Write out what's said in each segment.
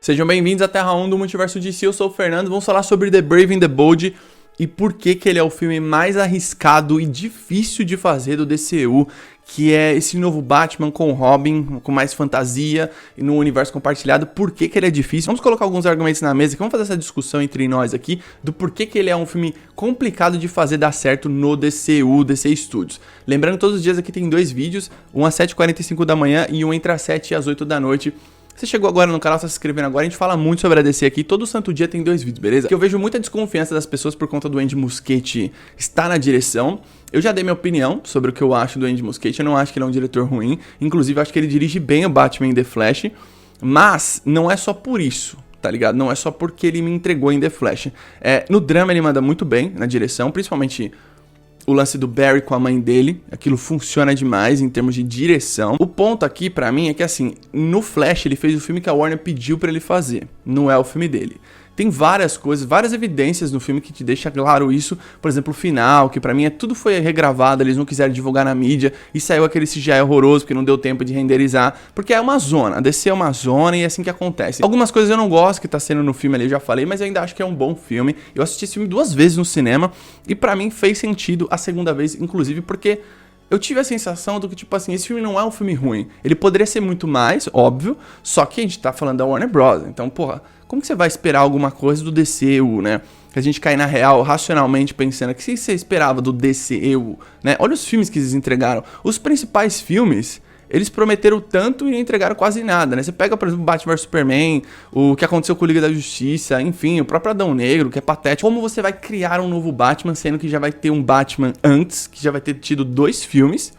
Sejam bem-vindos à Terra 1 do Multiverso DC, eu sou o Fernando, vamos falar sobre The Brave and the Bold e por que ele é o filme mais arriscado e difícil de fazer do DCU, que é esse novo Batman com o Robin, com mais fantasia e no universo compartilhado. Por que ele é difícil? Vamos colocar alguns argumentos na mesa, que vamos fazer essa discussão entre nós aqui, do porquê que ele é um filme complicado de fazer dar certo no DCU, DC Studios. Lembrando que todos os dias aqui tem dois vídeos, um às 7h45 da manhã e um entre as 7 e as 8 da noite. Você chegou agora no canal, está se inscrevendo agora, a gente fala muito sobre a DC aqui, todo santo dia tem dois vídeos, beleza? Que eu vejo muita desconfiança das pessoas por conta do Andy Muschietti estar na direção. Eu já dei minha opinião sobre o que eu acho do Andy Muschietti, eu não acho que ele é um diretor ruim, inclusive eu acho que ele dirige bem o Batman em The Flash, mas não é só por isso, tá ligado? Não é só porque ele me entregou em The Flash. No drama ele manda muito bem na direção, principalmente o lance do Barry com a mãe dele, aquilo funciona demais em termos de direção. O ponto aqui pra mim é que assim, no Flash ele fez o filme que a Warner pediu pra ele fazer, não é o filme dele. Tem várias coisas, várias evidências no filme que te deixa claro isso. Por exemplo, o final, que pra mim tudo foi regravado, eles não quiseram divulgar na mídia e saiu aquele CGI horroroso porque não deu tempo de renderizar, porque é uma zona, a DC é uma zona e é assim que acontece. Algumas coisas eu não gosto que tá sendo no filme ali, eu já falei, mas eu ainda acho que é um bom filme. Eu assisti esse filme 2 vezes no cinema e pra mim fez sentido a segunda vez, inclusive porque eu tive a sensação do que, tipo assim, esse filme não é um filme ruim. Ele poderia ser muito mais, óbvio, só que a gente tá falando da Warner Bros. Então, porra, como que você vai esperar alguma coisa do DCU, né? Que a gente cai na real, racionalmente, pensando que se você esperava do DCU, né? Olha os filmes que eles entregaram. Os principais filmes, eles prometeram tanto e não entregaram quase nada, né? Você pega, por exemplo, Batman vs Superman, o que aconteceu com o Liga da Justiça, enfim, o próprio Adão Negro, que é patético. Como você vai criar um novo Batman, sendo que já vai ter um Batman antes, que já vai ter tido 2 filmes,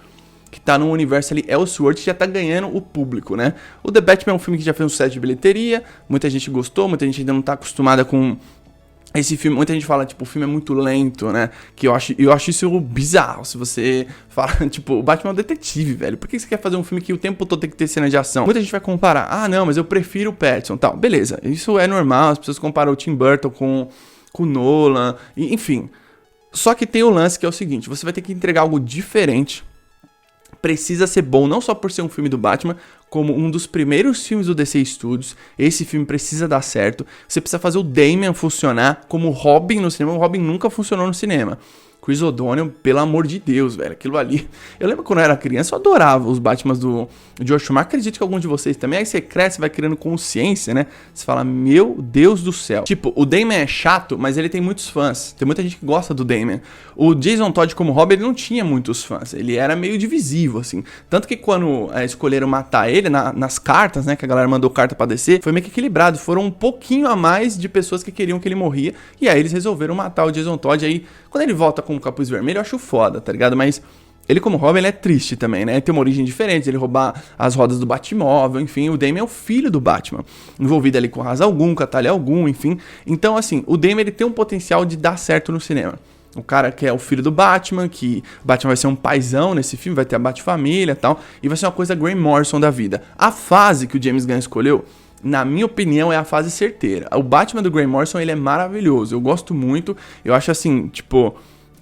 que tá num universo ali Elseworld, que já tá ganhando o público, né? O The Batman é um filme que já fez um sucesso de bilheteria, muita gente gostou, muita gente ainda não tá acostumada com esse filme. Muita gente fala, tipo, o filme é muito lento, né? Que eu acho isso bizarro. Se você fala, tipo, o Batman é um detetive, velho. Por que você quer fazer um filme que o tempo todo tem que ter cena de ação? Muita gente vai comparar. Ah, não, mas eu prefiro o Pattinson, tal. Beleza, isso é normal. As pessoas comparam o Tim Burton com o Nolan, enfim. Só que tem o lance que é o seguinte, você vai ter que entregar algo diferente. Precisa ser bom, não só por ser um filme do Batman, como um dos primeiros filmes do DC Studios. Esse filme precisa dar certo. Você precisa fazer o Damian funcionar como Robin no cinema. O Robin nunca funcionou no cinema. Chris O'Donnell, pelo amor de Deus, velho, aquilo ali. Eu lembro quando eu era criança, eu adorava os Batmans do George Schumacher. Acredito que alguns de vocês também. Aí você cresce, vai criando consciência, né? Você fala, meu Deus do céu. Tipo, o Damian é chato, mas ele tem muitos fãs. Tem muita gente que gosta do Damian. O Jason Todd como Robin, ele não tinha muitos fãs. Ele era meio divisivo, assim. Tanto que quando escolheram matar ele, nas cartas, né? Que a galera mandou carta pra DC, foi meio que equilibrado. Foram um pouquinho a mais de pessoas que queriam que ele morria. E aí eles resolveram matar o Jason Todd. Aí, quando ele volta com o capuz vermelho, eu acho foda, tá ligado? Mas ele como Robin, ele é triste também, né? Ele tem uma origem diferente, ele roubar as rodas do Batmóvel, enfim. O Damian é o filho do Batman, envolvido ali com Ra's al Ghul, com a Talia al Ghul, enfim. Então, assim, o Damian, ele tem um potencial de dar certo no cinema. O cara que é o filho do Batman, que o Batman vai ser um paizão nesse filme, vai ter a Batfamília e tal, e vai ser uma coisa Grant Morrison da vida. A fase que o James Gunn escolheu, na minha opinião, é a fase certeira. O Batman do Grant Morrison, ele é maravilhoso, eu gosto muito, eu acho assim, tipo,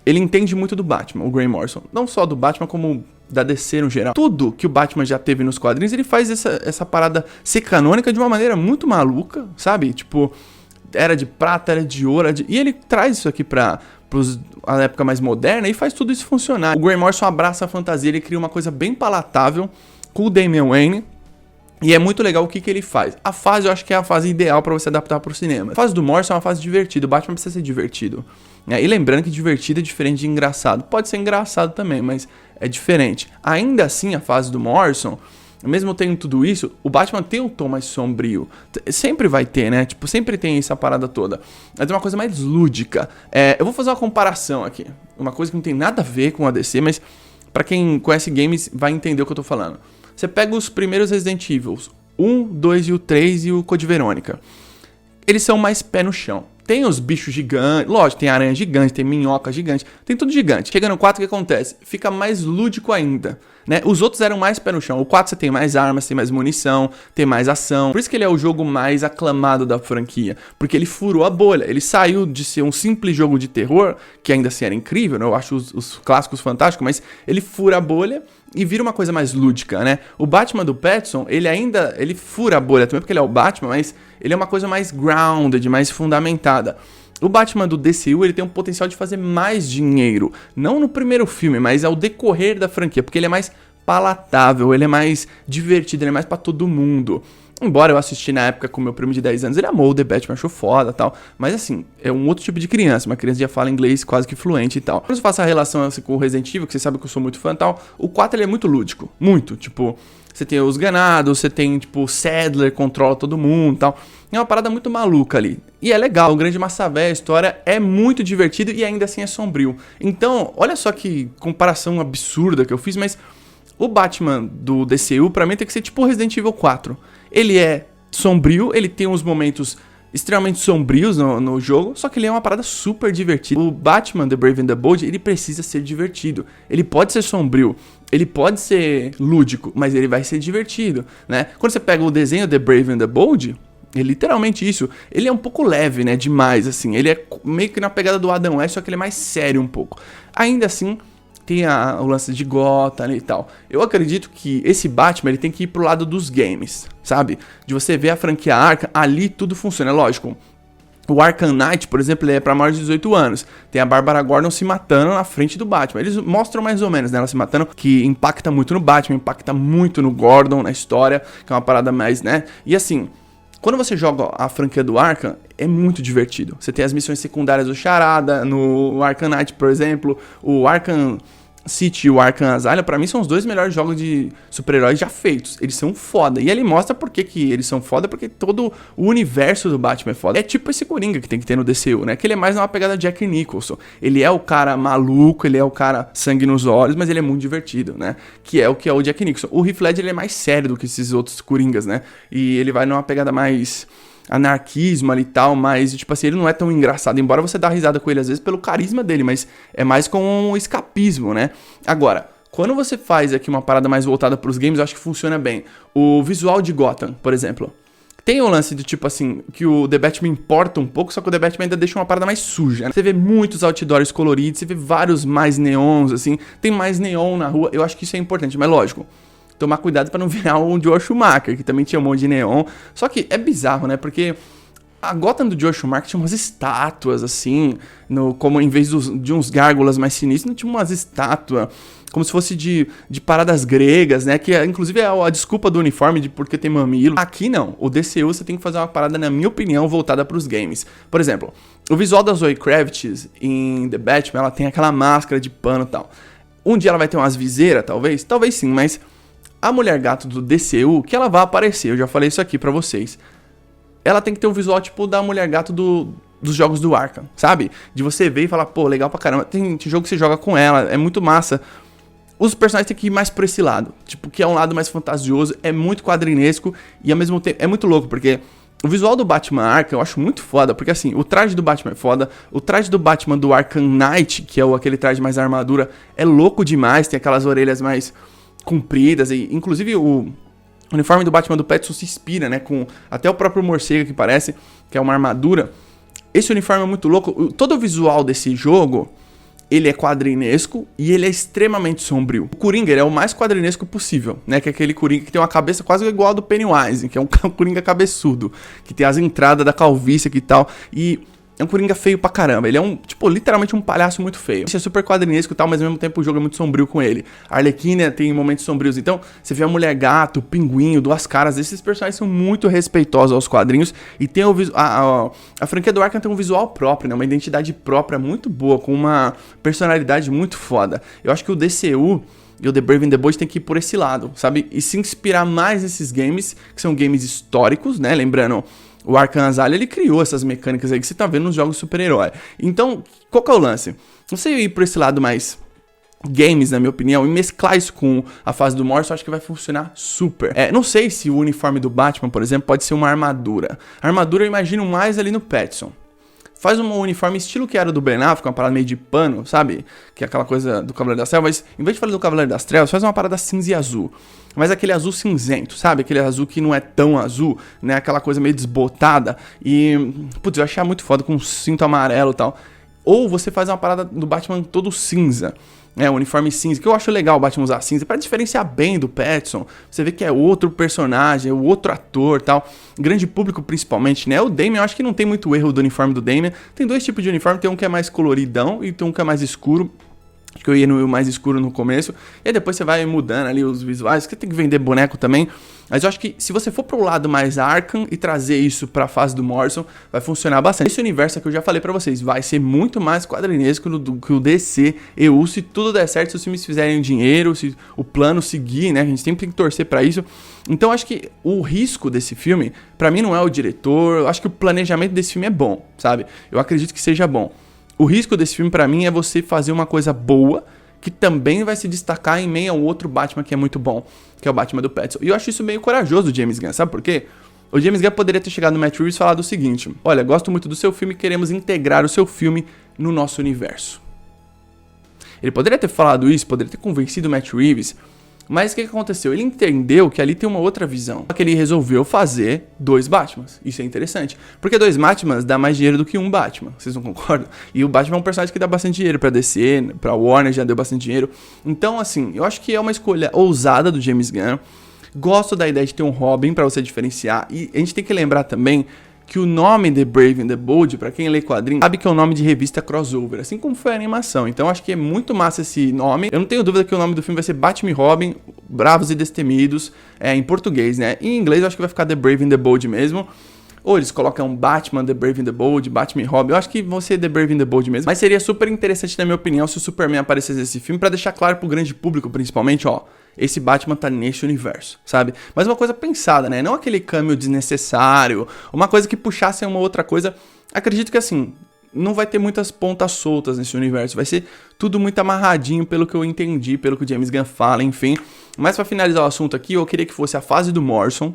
ele entende muito do Batman, o Grant Morrison. Não só do Batman, como da DC no geral. Tudo que o Batman já teve nos quadrinhos, ele faz essa parada ser canônica de uma maneira muito maluca, sabe? Tipo, era de prata, era de ouro, e ele traz isso aqui pra a época mais moderna e faz tudo isso funcionar. O Grant Morrison abraça a fantasia, ele cria uma coisa bem palatável com o Damian Wayne. E é muito legal o que ele faz. A fase, eu acho que é a fase ideal pra você adaptar pro cinema. A fase do Morrison é uma fase divertida. O Batman precisa ser divertido. E lembrando que divertido é diferente de engraçado. Pode ser engraçado também, mas é diferente. Ainda assim, a fase do Morrison, mesmo tendo tudo isso, o Batman tem um tom mais sombrio. Sempre vai ter, né? Tipo, sempre tem essa parada toda. Mas é uma coisa mais lúdica. Eu vou fazer uma comparação aqui. Uma coisa que não tem nada a ver com a DC, mas pra quem conhece games vai entender o que eu tô falando. Você pega os primeiros Resident Evil, 1, 2 e o 3 e o Code Verônica. Eles são mais pé no chão. tem os bichos gigantes, lógico, tem aranha gigante, tem minhoca gigante, tem tudo gigante. Chega no 4, o que acontece? Fica mais lúdico ainda, né? Os outros eram mais pé no chão. O 4 você tem mais armas, tem mais munição, tem mais ação. Por isso que ele é o jogo mais aclamado da franquia, porque ele furou a bolha. Ele saiu de ser um simples jogo de terror, que ainda assim era incrível, né? Eu acho os clássicos fantásticos, mas ele fura a bolha e vira uma coisa mais lúdica, né? O Batman do Pattinson, ele fura a bolha também, porque ele é o Batman, mas ele é uma coisa mais grounded, mais fundamentada. O Batman do DCU, ele tem um potencial de fazer mais dinheiro, não no primeiro filme, mas ao decorrer da franquia, porque ele é mais palatável, ele é mais divertido, ele é mais pra todo mundo. Embora eu assisti na época com meu primo de 10 anos, ele amou o The Batman, achou foda e tal. Mas assim, é um outro tipo de criança. Uma criança já fala inglês quase que fluente e tal. Quando eu faço a relação assim, com o Resident Evil, que você sabe que eu sou muito fã e tal, o 4 ele é muito lúdico. Muito. Tipo, você tem os ganados, você tem, tipo, o Sadler, controla todo mundo e tal. É uma parada muito maluca ali. E é legal, o Grande Massa Véia, a história é muito divertida e ainda assim é sombrio. Então, olha só que comparação absurda que eu fiz, mas o Batman do DCU, pra mim, tem que ser tipo o Resident Evil 4. Ele é sombrio, ele tem uns momentos extremamente sombrios no jogo, só que ele é uma parada super divertida. O Batman The Brave and the Bold, ele precisa ser divertido. Ele pode ser sombrio, ele pode ser lúdico, mas ele vai ser divertido, né? Quando você pega o desenho The Brave and the Bold, é literalmente isso. Ele é um pouco leve, né? Demais, assim. Ele é meio que na pegada do Adam West, só que ele é mais sério um pouco. Ainda assim, tem o lance de Gotham e tal. Eu acredito que esse Batman, ele tem que ir pro lado dos games, sabe? De você ver a franquia Arkham, ali tudo funciona. É lógico, o Arkham Knight, por exemplo, ele é pra maiores de 18 anos. Tem a Bárbara Gordon se matando na frente do Batman. Eles mostram mais ou menos, né, ela se matando, que impacta muito no Batman, impacta muito no Gordon, na história, que é uma parada mais, né? E assim, quando você joga a franquia do Arkham, é muito divertido. Você tem as missões secundárias do Charada, no Arkham Knight, por exemplo, o Arkham City e o Arkham Asylum, pra mim, são os dois melhores jogos de super-heróis já feitos. Eles são foda. E ele mostra por que eles são foda, porque todo o universo do Batman é foda. É tipo esse Coringa que tem que ter no DCU, né? Que ele é mais uma pegada Jack Nicholson. Ele é o cara maluco, ele é o cara sangue nos olhos, mas ele é muito divertido, né? Que é o Jack Nicholson. O Heath Ledger, ele é mais sério do que esses outros Coringas, né? E ele vai numa pegada mais anarquismo ali e tal, mas tipo assim, ele não é tão engraçado, embora você dá risada com ele às vezes pelo carisma dele, mas é mais com um escapismo, né? Agora, quando você faz aqui uma parada mais voltada pros games, eu acho que funciona bem. O visual de Gotham, por exemplo, tem o lance de tipo assim, que o The Batman importa um pouco, só que o The Batman ainda deixa uma parada mais suja, né? Você vê muitos outdoors coloridos, você vê vários mais neons, assim, tem mais neon na rua, eu acho que isso é importante, mas lógico, tomar cuidado pra não virar um Joel Schumacher, que também tinha um monte de neon. Só que é bizarro, né? Porque a Gotham do Joel Schumacher tinha umas estátuas, assim, como em vez de uns gárgulas mais sinistros, não tinha umas estátuas, como se fosse de paradas gregas, né? Que inclusive é a desculpa do uniforme de porque tem mamilo. Aqui não. O DCU você tem que fazer uma parada, na minha opinião, voltada pros games. Por exemplo, o visual da Zoe Kravitz em The Batman, ela tem aquela máscara de pano e tal. Um dia ela vai ter umas viseiras, talvez? Talvez sim, mas a Mulher Gato do DCU, que ela vai aparecer, eu já falei isso aqui pra vocês. Ela tem que ter um visual tipo da Mulher Gato dos jogos do Arkham, sabe? De você ver e falar, pô, legal pra caramba. Tem jogo que você joga com ela, é muito massa. Os personagens têm que ir mais pra esse lado, tipo, que é um lado mais fantasioso, é muito quadrinesco e ao mesmo tempo é muito louco, porque o visual do Batman Arkham eu acho muito foda, porque assim, o traje do Batman é foda, o traje do Batman do Arkham Knight, que é aquele traje mais armadura, é louco demais, tem aquelas orelhas mais compridas, e inclusive o uniforme do Batman do Pattinson se inspira, né, com até o próprio morcego que parece, que é uma armadura. Esse uniforme é muito louco, todo o visual desse jogo, ele é quadrinesco e ele é extremamente sombrio. O Coringa, ele é o mais quadrinesco possível, né, que é aquele Coringa que tem uma cabeça quase igual a do Pennywise, que é um Coringa cabeçudo, que tem as entradas da calvície aqui e tal, e é um Coringa feio pra caramba. Ele é tipo, literalmente um palhaço muito feio. Isso é super quadrinesco e tal, mas ao mesmo tempo o jogo é muito sombrio com ele. A Arlequina tem momentos sombrios. Então, você vê a Mulher Gato, o Pinguinho, Duas Caras. Esses personagens são muito respeitosos aos quadrinhos. E tem a franquia do Arkham tem um visual próprio, né? Uma identidade própria muito boa, com uma personalidade muito foda. Eu acho que o DCU e o The Brave and the Bold tem que ir por esse lado, sabe? E se inspirar mais nesses games, que são games históricos, né? Lembrando, o Arkham Asylum, ele criou essas mecânicas aí que você tá vendo nos jogos super-herói. Então, qual que é o lance? Você ir por esse lado mais games, na minha opinião, e mesclar isso com a fase do Morrison, eu acho que vai funcionar super. Não sei se o uniforme do Batman, por exemplo, pode ser uma armadura. A armadura eu imagino mais ali no Pattinson. faz um uniforme estilo que era do Ben Affleck, uma parada meio de pano, sabe? Que é aquela coisa do Cavaleiro das Trevas, mas em vez de fazer do Cavaleiro das Trevas, faz uma parada cinza e azul. Mas aquele azul cinzento, sabe? Aquele azul que não é tão azul, né? Aquela coisa meio desbotada. E, putz, eu achei muito foda com um cinto amarelo e tal. Ou você faz uma parada do Batman todo cinza, né, o uniforme cinza, que eu acho legal o Batman usar cinza, pra diferenciar bem do Pattinson. Você vê que é outro personagem, é outro ator tal, grande público principalmente, né, o Damian, eu acho que não tem muito erro do uniforme do Damian. Tem dois tipos de uniforme, tem um que é mais coloridão e tem um que é mais escuro. Acho que eu ia no mais escuro no começo, e aí depois você vai mudando ali os visuais, que tem que vender boneco também. Mas eu acho que se você for pro lado mais Arkham e trazer isso pra fase do Morrison, vai funcionar bastante. Esse universo que eu já falei pra vocês, vai ser muito mais quadrinesco do que o DC EU, se tudo der certo, se os filmes fizerem dinheiro, se o plano seguir, né, a gente sempre tem que torcer pra isso. Então eu acho que o risco desse filme, pra mim não é o diretor, eu acho que o planejamento desse filme é bom, sabe? Eu acredito que seja bom. O risco desse filme pra mim é você fazer uma coisa boa que também vai se destacar em meio ao outro Batman que é muito bom, que é o Batman do Pattinson. E eu acho isso meio corajoso do James Gunn, sabe por quê? O James Gunn poderia ter chegado no Matt Reeves e falado o seguinte: olha, gosto muito do seu filme, queremos integrar o seu filme no nosso universo. Ele poderia ter falado isso, poderia ter convencido o Matt Reeves. Mas o que aconteceu? Ele entendeu que ali tem uma outra visão. Só que ele resolveu fazer 2 Batmans. Isso é interessante. Porque 2 Batmans dá mais dinheiro do que um Batman. Vocês não concordam? E o Batman é um personagem que dá bastante dinheiro pra DC, pra Warner já deu bastante dinheiro. Então, assim, eu acho que é uma escolha ousada do James Gunn. Gosto da ideia de ter um Robin pra você diferenciar. E a gente tem que lembrar também que o nome The Brave and the Bold, pra quem lê quadrinhos, sabe que é o nome de revista crossover, assim como foi a animação. Então acho que é muito massa esse nome. Eu não tenho dúvida que o nome do filme vai ser Batman e Robin, Bravos e Destemidos, em português, né? Em inglês eu acho que vai ficar The Brave and the Bold mesmo. Ou eles colocam Batman, The Brave and the Bold, Batman e Robin. Eu acho que vão ser The Brave and the Bold mesmo. Mas seria super interessante, na minha opinião, se o Superman aparecesse nesse filme, pra deixar claro pro grande público, principalmente, ó, esse Batman tá nesse universo, sabe? Mas uma coisa pensada, né? Não aquele câmbio desnecessário, uma coisa que puxasse uma outra coisa. Acredito que, assim, não vai ter muitas pontas soltas nesse universo. Vai ser tudo muito amarradinho, pelo que eu entendi, pelo que o James Gunn fala, enfim. Mas pra finalizar o assunto aqui, eu queria que fosse a fase do Morrison,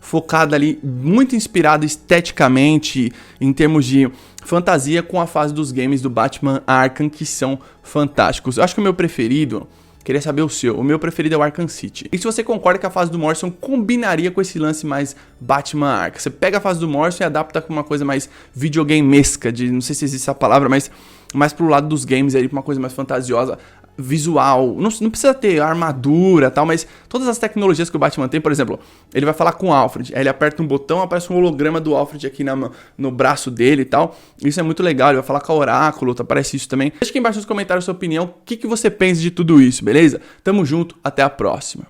focada ali, muito inspirado esteticamente, em termos de fantasia, com a fase dos games do Batman Arkham, que são fantásticos. Eu acho que o meu preferido, queria saber o seu, o meu preferido é o Arkham City. E se você concorda que a fase do Morrison combinaria com esse lance mais Batman Arkham? Você pega a fase do Morrison e adapta com uma coisa mais videogamesca, de, não sei se existe essa palavra, mas mais pro lado dos games, aí, pra uma coisa mais fantasiosa, visual, não precisa ter armadura e tal, mas todas as tecnologias que o Batman tem, por exemplo, ele vai falar com o Alfred, aí ele aperta um botão, aparece um holograma do Alfred aqui no braço dele e tal, isso é muito legal, ele vai falar com a Oráculo, aparece isso também. Deixa aqui embaixo nos comentários a sua opinião, o que você pensa de tudo isso, beleza? Tamo junto, até a próxima.